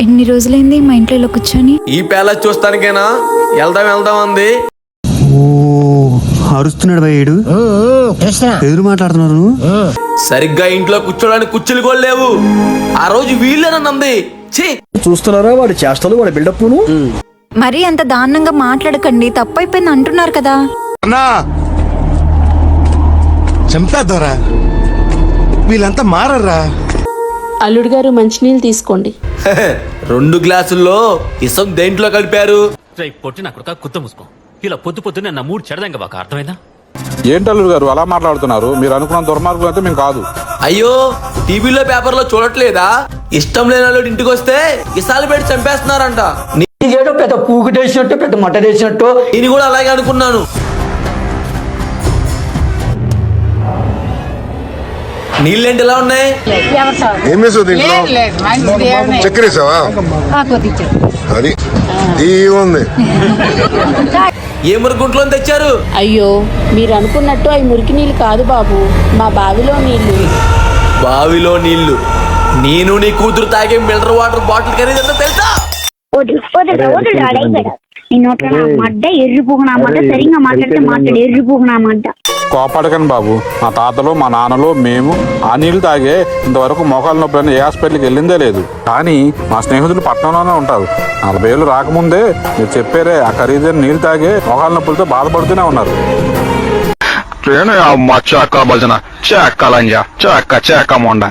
ఎన్ని రోజులైంది మా ఇంట్లో ఇలా కూర్చొని? ఈ ప్యాలెస్ చూస్తానికేనా వెళ్దాం అంది. అరుస్తున్నాడు భయ్యుడు. ఎదురు మాట్లాడుతున్నారు. సరిగ్గా ఇంట్లో కూర్చోడానికి కుర్చీలు కూడా లేవు. ఆ రోజు వీళ్ళేనంది. చూస్తున్నారా వాడి చేష్టలు, వాడి బిల్డప్. మరీ అంత దారుణంగా మాట్లాడకండి, తప్పైపోయింది అంటున్నారు కదా. అన్నా చంపేద్దారా, వీళ్ళంతా మారరా. అల్లుడు గారు మంచినీళ్ళు తీసుకోండి. 2 గ్లాసుల్లో ఇసం దేంట్లో కలిపారు? పొట్టి నా కొడుక కుత్త మూసుకో. ఇలా పొద్దునే నా మూడు చెడదంగా బాగా అర్థమైందా? ఏంటల్లుడు గారు అలా మాట్లాడుతున్నారు? మీరు అనుకున్న దుర్మార్గులు అయితే మేము కాదు. అయ్యో, టీవీలో పేపర్లో చూడట్లేదా? ఇష్టం లేని వాళ్ళు ఇంటికి వస్తే ఇసాలు పెట్టి చంపేస్తున్నారంట. పెద్ద పూకుటేసినట్టు, పెద్ద మట్టేసినట్టు. నేను కూడా అలాగే అనుకున్నాను. నీళ్ళేంటి ఎలా ఉన్నాయి? చక్కెరేసావా? అది ఉంది. ఏ మురుగుంట్లో తెచ్చారు? అయ్యో, మీరు అనుకున్నట్టు అవి మురికి నీళ్ళు కాదు బాబు, మా బావిలో నీళ్లు. బావిలో నీళ్లు? నేను నీ కూతురు తాగే మినరల్ వాటర్ బాటిల్ ఖరీదంతా తెలుసా? కోపాడకండి బాబు. మా తాతలు, మా నాన్నలు, మేము ఆ నీళ్లు తాగే ఇంతవరకు మోకాలు నొప్పులైనా ఏ హాస్పిటల్కి వెళ్ళిందే లేదు. కానీ మా స్నేహితులు పట్టణంలోనే ఉంటారు. 40 ఏళ్ళు రాకముందే మీరు చెప్పారే ఆ ఖరీదైన నీళ్లు తాగే మోకాలు నొప్పులతో బాధపడుతూనే ఉన్నారు. అమ్మ చాక భజన చాక లంజా చాక చాక మొండ